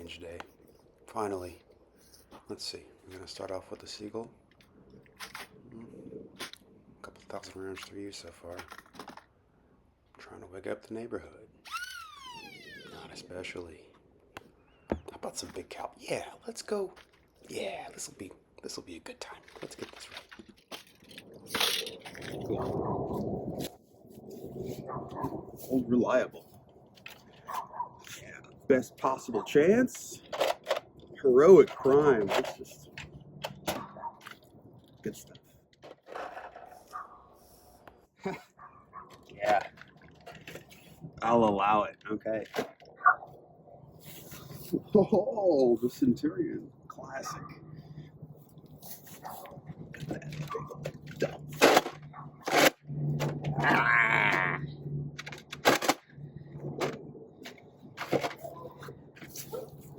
change day. Finally. Let's see. I'm going to start off with the seagull. A couple thousand rounds through you so far. Trying to wake up the neighborhood. Not especially. How about some big cow? Yeah, let's go. Yeah, this will be a good time. Let's get this right. Old reliable. Yeah, best possible chance. Heroic crime. It's just good stuff. Yeah. I'll allow it. Okay. Oh, the Centurion. Classic. That big old dump. Ah!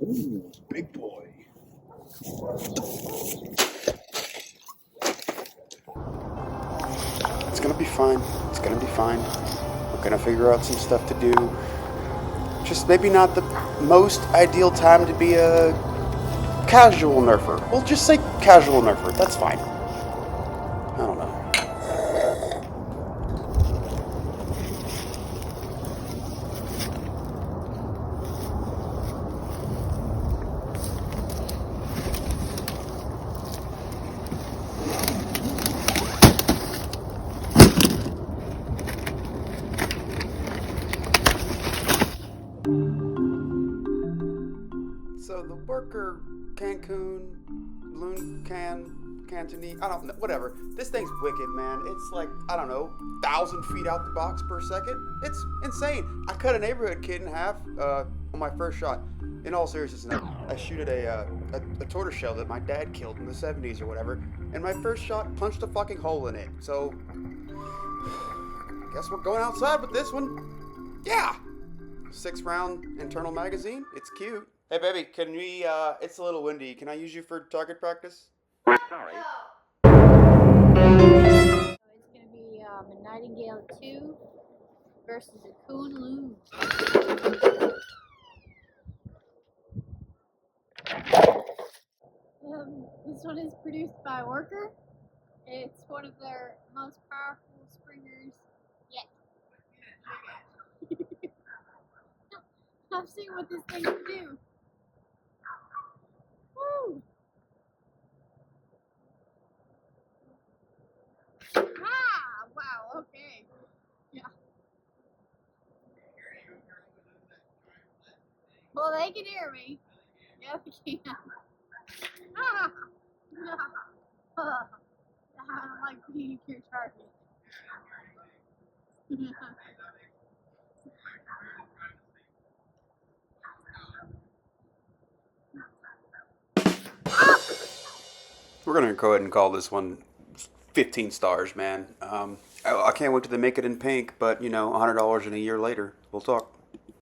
Ooh, big boy. It's gonna be fine. It's gonna be fine. We're gonna figure out some stuff to do. Just maybe not the most ideal time to be a casual nerfer. We'll just say casual nerfer. That's fine. I don't know. So the worker Cancun, balloon Cantonese, I don't know, whatever. This thing's wicked, man. It's like, I don't know, 1,000 feet out the box per second. It's insane. I cut a neighborhood kid in half on my first shot. In all seriousness, I shoot at a tortoiseshell that my dad killed in the 70s or whatever, and my first shot punched a fucking hole in it. So, guess we're going outside with this one. Yeah! 6-round internal magazine. It's cute. Hey, baby, can we, it's a little windy. Can I use you for target practice? Sorry. It's going to be a Nightingale 2 versus a Kunlun. This one is produced by Worker. It's one of their most powerful springers yet. I've seen what this thing can do. Woo! Ah! Wow, okay. Yeah. Well, they can hear me. Yeah, they can. Ah! I don't like being your target. We're gonna go ahead and call this one 15 stars, man. I can't wait till they make it in pink, but you know, $100 in a year later. We'll talk.